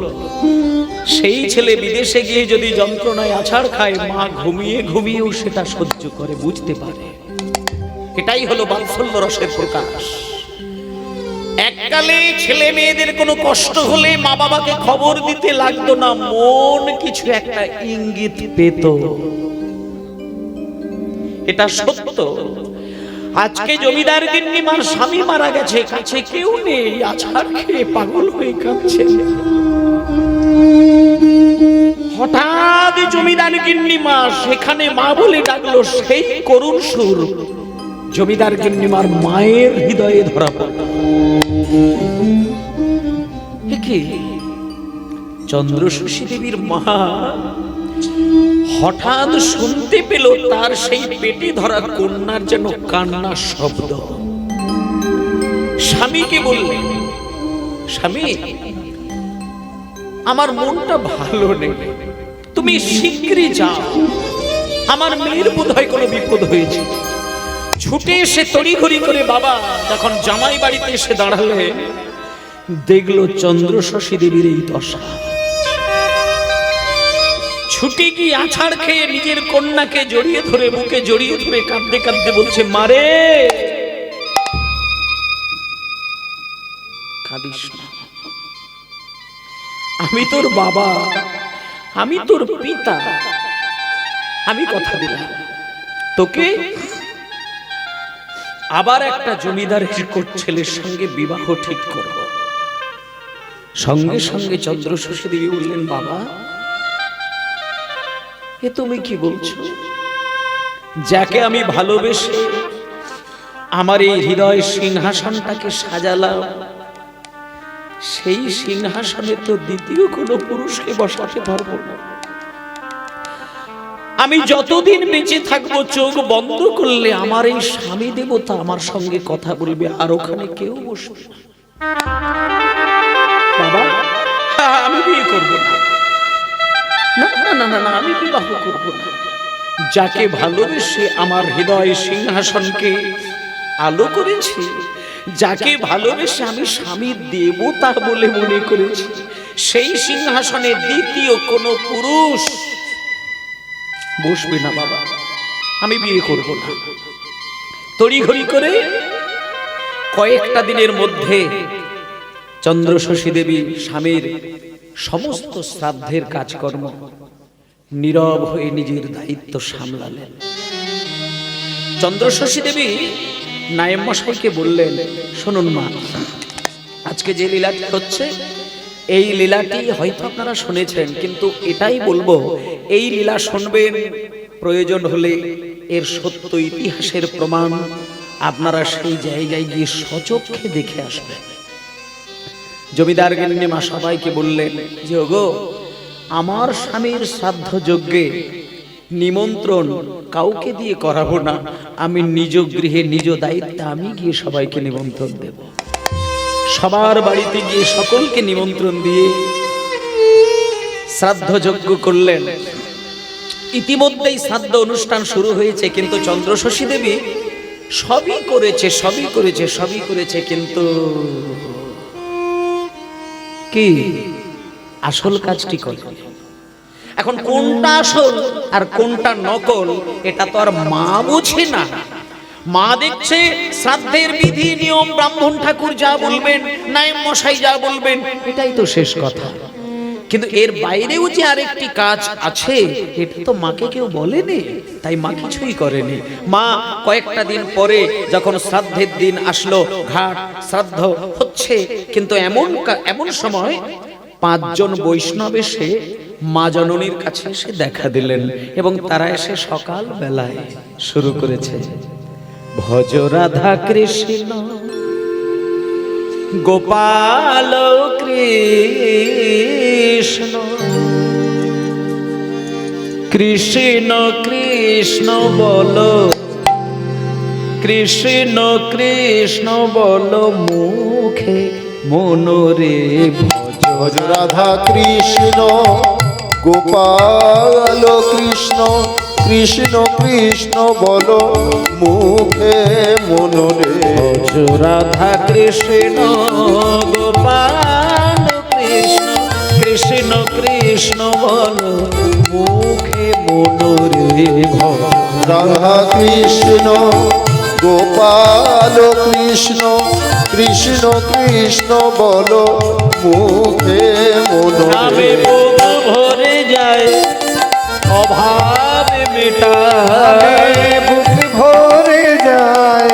সেই ছেলে বিদেশে গিয়ে যদি যন্ত্রণায় আছাড় খায়, মা ঘুমিয়ে ঘুমিয়েও সেটা সহ্য করে, বুঝতে পারে। এটাই হলো বাৎসল্য রসের প্রকাশ। এককালে ছেলে মেয়েদের কোনো কষ্ট হলে মা বাবাকে খবর দিতে লাগতো না, মন কিছু একটা ইঙ্গিত পেত। এটা সত্য। আজকে জমিদার গিন্নিমার স্বামী মারা গেছে, কাছে কেউ নেই, আছাড় খেয়ে পাগল হয়ে কাঁদছে। হঠাৎ জমিদার গিন্নিমা সেখানে মা বলে ডাকলো, সেই করুণ সুর জমিদার গিন্নিমার মায়ের হৃদয়ে ধরা পড়ল। কি চন্দ্রশশী দেবীর মা হঠাৎ শুনতে পেল তার সেই পেটে ধরা কন্যার যেন কান্নার শব্দ। স্বামীকে বললেন, স্বামী, আমার মনটা ভালো নেই, তুমি শীঘ্রই যাও, আমার মেয়ের বোধহয় কোনো বিপদ হয়েছে। ছুটে এসে তড়িঘড়ি করে বাবা যখন জামাই বাড়িতে এসে দাঁড়ালে, দেখলো চন্দ্রশশী দেবীর এই দশা। ছুটে গিয়ে আছাড় খেয়ে নিজের কন্যাকে জড়িয়ে ধরে, বুকে জড়িয়ে ধরে কাঁদতে কাঁদতে বলছে, মারে কাঁদিস না, আমি তোর বাবা, আমি তোর পিতা, আমি কথা দিলাম তোকে আবার একটা জমিদারের ছেলের সঙ্গে বিবাহ ঠিক করব। সঙ্গে সঙ্গে চন্দ্রশশী দেবী বললেন, বাবা এ তুমি কি বলছো? যাকে আমি ভালোবেসে আমার এই হৃদয় সিংহাসনটাকে সাজালাম, সেই সিংহাসনে তো দ্বিতীয় কোনো পুরুষকে বসাতে পারবো না। আমি যতদিন বেঁচে থাকবো, চোখ বন্ধ করলে আমার এই স্বামী দেবতা আমার সঙ্গে কথা বলবে, আর ওখানে কেউ বসবে না। বাবা আমি বিয়ে করবো না, না না না না, আমি বিবাহ করব না। যাকে ভালোবেসে আমার হৃদয় সিংহাসনকে আলো করেছি, যাকে ভালোবেসে আমি স্বামী দেবতা বলে মনে করেছি, সেই সিংহাসনে দ্বিতীয় কোনো পুরুষ বসবে না। বাবা আমি বিয়ে করব না। তড়িঘড়ি করে কয়েকটা দিনের মধ্যে চন্দ্রশশী দেবী স্বামীর সমস্ত শ্রাদ্ধের কাজকর্ম নীরব হয়ে নিজের দায়িত্ব সামলালেন। চন্দ্রশশী দেবী নায়েব মশাইকে বললেন, শুনুন মা, আজকে যে লীলাটি হচ্ছে, এই লীলাটি হয়তো আপনারা শুনেছেন, কিন্তু এটাই বলবো, এই লীলা শুনবেন, প্রয়োজন হলে এর সত্য ইতিহাসের প্রমাণ আপনারা সেই জায়গায় গিয়ে সচক্ষে দেখে আসবেন। জমিদার গিন্নিমা সবাইকে বললেন যে, ওগো, আমার স্বামীর শ্রাদ্ধ যজ্ঞে নিমন্ত্রণ কাউকে দিয়ে করাবো না, আমি নিজ গৃহে নিজ দায়িত্বে আমি গিয়ে সবাইকে নিমন্ত্রণ দেব। সবার বাড়িতে গিয়ে সকলকে নিমন্ত্রণ দিয়ে শ্রাদ্ধ যজ্ঞ করলেন। ইতিমধ্যেই শ্রাদ্ধ অনুষ্ঠান শুরু হয়েছে, কিন্তু চন্দ্রশশী দেবী সবই করেছে, কিন্তু কি আসল কাজটি করে। এখন কোনটা আসল আর কোনটা নকল, এটা তো আর মা বুঝে না। মা দেখছে শ্রাদ্ধের বিধি নিয়ম, ব্রাহ্মণ ঠাকুর যা বলবেন, নায়েব মশাই যা বলবেন, এটাই তো শেষ কথা। কিন্তু এর বাইরেও যে আরেকটি কাজ আছে, এটা তো মাকে কেউ বলেনি, তাই মা কিছুই করেনি। মা কয়েকটা দিন পরে যখন শ্রাদ্ধের দিন আসলো, ঘাট শ্রাদ্ধ হচ্ছে, কিন্তু এমন সময় 5 জন বৈষ্ণব এসে মা জননীর কাছে এসে দেখা দিলেন, এবং তারা এসে সকাল বেলায় শুরু করেছে, ভজ রাধা কৃষ্ণ গোপাল কৃষ্ণ কৃষ্ণ কৃষ্ণ বলো, কৃষ্ণ কৃষ্ণ বলো মুখে মনোরে, ভজ রাধা কৃষ্ণ গোপাল কৃষ্ণ কৃষ্ণ কৃষ্ণ বলো মুখে মনরে। রাধা কৃষ্ণ গোপাল কৃষ্ণ কৃষ্ণ কৃষ্ণ বলো মুখে মনোরে ভজ। রাধা কৃষ্ণ গোপাল কৃষ্ণ কৃষ্ণ কৃষ্ণ বলো মুখে নামে মনরে। বুক ভরে যায় অভাব মেটায়, বুক ভরে যায়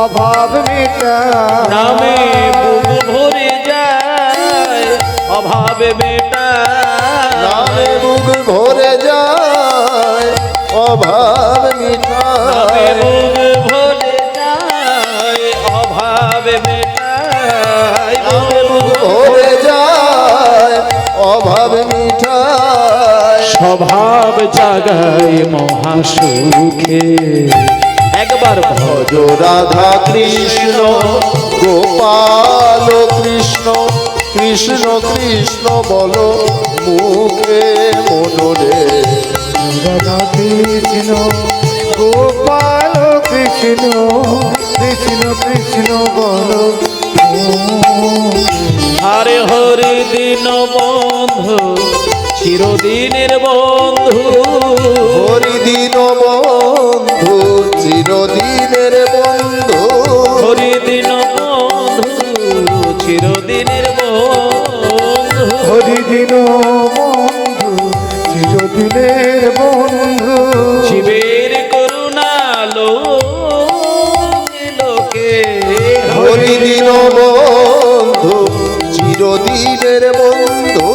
অভাব মেটায়। নামে বুক ভরে যায় অভাব মেটায়, নামে বুক ভরে যায় অভাব নামে মিটায়। বুক ভরে যায় অভাব মেটায়, নামে বুক ভরে যায় অভাব মিটায়। স্বভাব জাগায় মহাসুখে। একবার ভজ রাধা কৃষ্ণ গোপাল কৃষ্ণ কৃষ্ণ কৃষ্ণ বলো মুখে মনরে। রাধা কৃষ্ণ গোপাল কৃষ্ণ কৃষ্ণ কৃষ্ণ বলো হরে হরে দিন বন্ধু চিরদিনের বন্ধু, হরিদিন বন্ধু চিরদিনের বন্ধু। হরিদিন বন্ধু চিরদিনের বন্ধু, হরিদিন বন্ধু চিরদিনের বন্ধু। শিবের করুণা লোকে লোকে, হরিদিন বন্ধু চিরদিনের বন্ধু।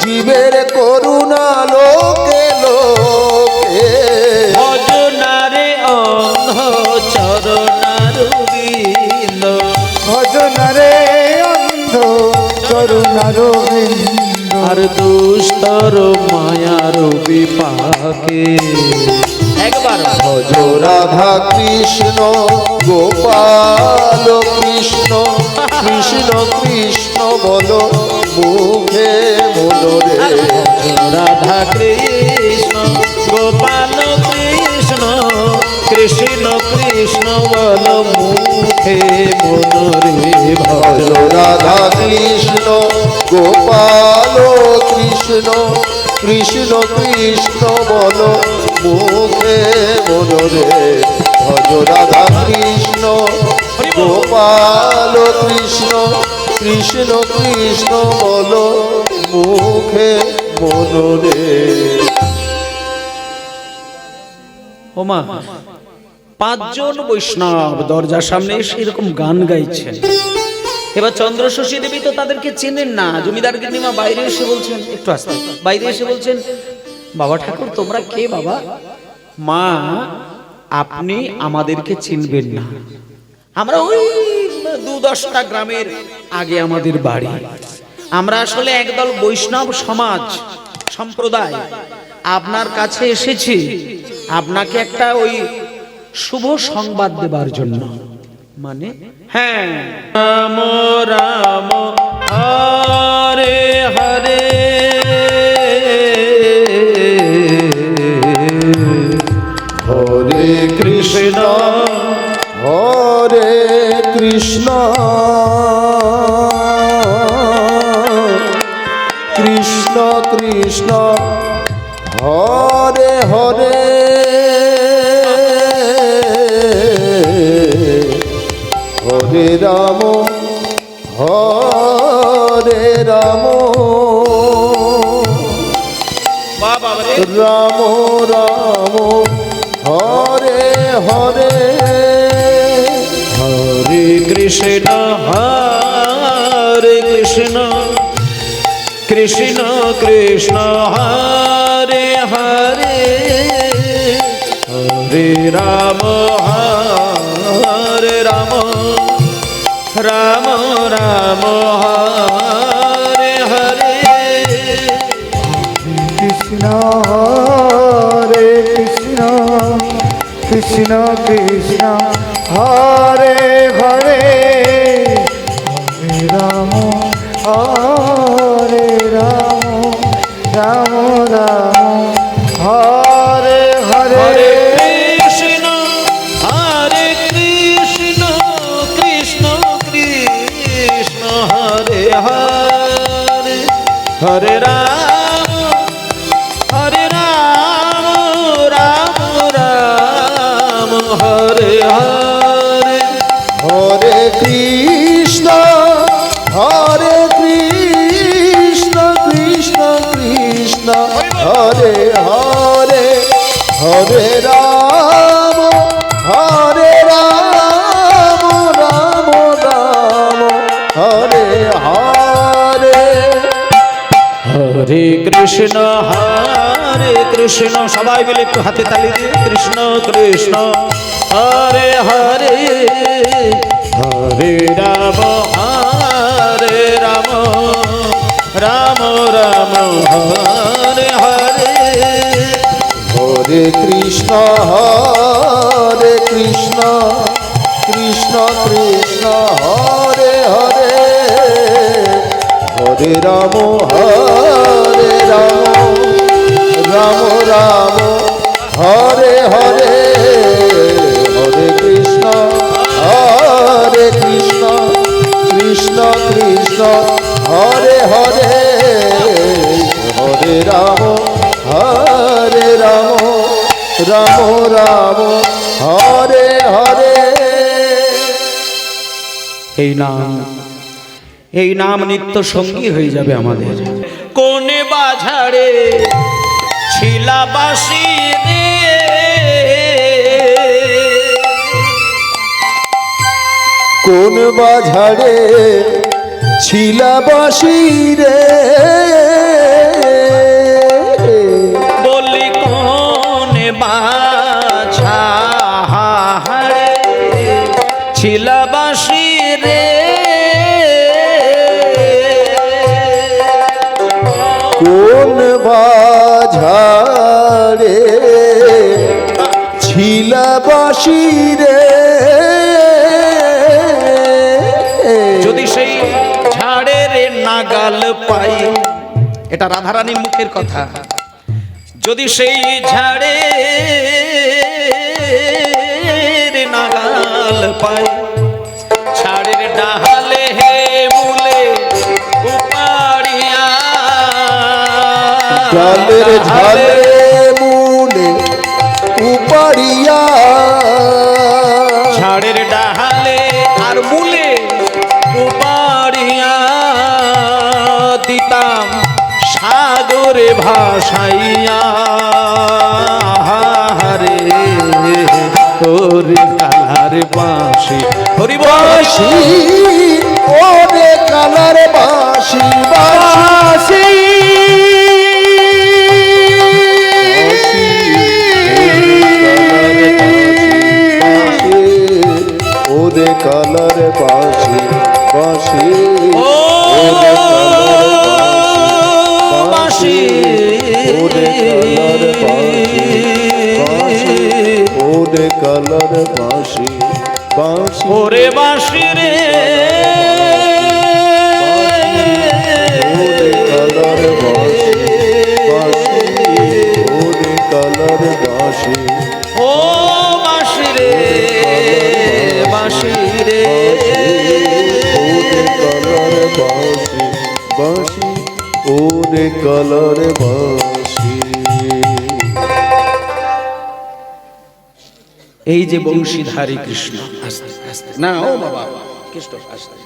জীবের করুণা লোকে লোকে। ভজনারে অন্ধ চরণার বৃন্দ, ভজনারে অন্ধ করুণার বৃন্দ। আর দুস্তর মায়ার বিপাকে। একবার ভজ রাধা কৃষ্ণ গোপাল কৃষ্ণ কৃষ্ণ কৃষ্ণ বলো মুখে মনরে। রাধা কৃষ্ণ গোপাল কৃষ্ণ কৃষ্ণ কৃষ্ণ বল মুখে মনোরে ভজ। ভজ রাধা কৃষ্ণ গোপাল কৃষ্ণ কৃষ্ণ কৃষ্ণ বলো মুখে মনরে। ভজ রাধা কৃষ্ণ গোপাল কৃষ্ণ কৃষ্ণ কৃষ্ণ বলো মুখে মনরে। ওমা পাঁচজন বৈষ্ণব দরজার সামনে এসে এরকম গান গাইছেন। এবার চন্দ্রশশী দেবী তো তাদেরকে চেনেন না। জমিদার গিন্নিমা বাইরে এসে বলছেন, একটু আসতে, বাইরে এসে বলছেন, বাবা ঠাকুর তোমরা কে বাবা? মা আপনি আমাদেরকে চিনবেন না, আমরা ওই 2-10টা গ্রামের আগে আমাদের বাড়ি। আমরা আসলে একদল বৈষ্ণব সমাজ সম্প্রদায় আপনার কাছে এসেছি আপনাকে একটা ওই শুভ সংবাদ দেবার জন্য। মানে হ্যাঁ, রাম রাম হরে হরে হরে কৃষ্ণ হরে কৃষ্ণ কৃষ্ণ কৃষ্ণ হরে হরে হরে রাম হরে রাম বাবা রে, রাম রাম হরে হরে হরে কৃষ্ণ হরে কৃষ্ণ কৃষ্ণ কৃষ্ণ হরে হরে হরে রাম হরে রাম রাম রাম হরে হরে কৃষ্ণ হরে কৃষ্ণ কৃষ্ণ কৃষ্ণ হরে হরে হরে রাম হরে রাম রাম রাম হরে হরে হরে রাম রাম রাম হরে হরে হরে কৃষ্ণ সবাই মিলে একটু হাতে তালি দিয়ে কৃষ্ণ কৃষ্ণ হরে হরে হরে রাম রাম রাম হরে হরে হরে কৃষ্ণ কৃষ্ণ কৃষ্ণ হরে হরে হরে রাম রাম রাম হরে হরে হরে কৃষ্ণ কৃষ্ণ কৃষ্ণ হরে হরে হরে রাম রাম হরে হরে। এই নাম নিত্য সঙ্গী হয়ে যাবে আমাদের। কোন বাঝারে ছিলাবাসী রে, কোন বাঝারে ছিলাবাসী রে, বলি কোন বাঝারে ছিলাবাসী রে, কোন বাঝারে ছিলাবাসী রে, যদি সেই ঝাড়ের নাগাল পাই, এটা রাধারানীর মুখের কথা, যদি সেই ঝাড়ের নাগাল পাই, ঝাড়ের ডালে হে মূলে উপাড়িয়া, ডালের ঝালে মূলে উপাড়িয়া, ঝাড়ের ডালে আর মূলে উপাড়িয়া দিতাম সাগরে ভাসাইয়া, হরে ওরে কালার বাঁশি হরি বাঁশি, ওরে কালার বাঁশি বাঁশি, ওরে কালার বাঁশি বাঁশি, ওরে বাঁশি, ওরে কালার বাঁশি বাঁশি, ওরে কালার বাঁশি বাঁশি, ওরে বাঁশি রে, ওরে কালার বাঁশি বাঁশি, ওরে কালার বাঁশি, ও বাঁশি রে, বাঁশি রে, ওরে কালার বাঁশি বাঁশি, ওরে কালার বাঁশি। এই যে বংশীধারী কৃষ্ণ, আস্তে আস্তে না ও বাবা কৃষ্ণ আস্তে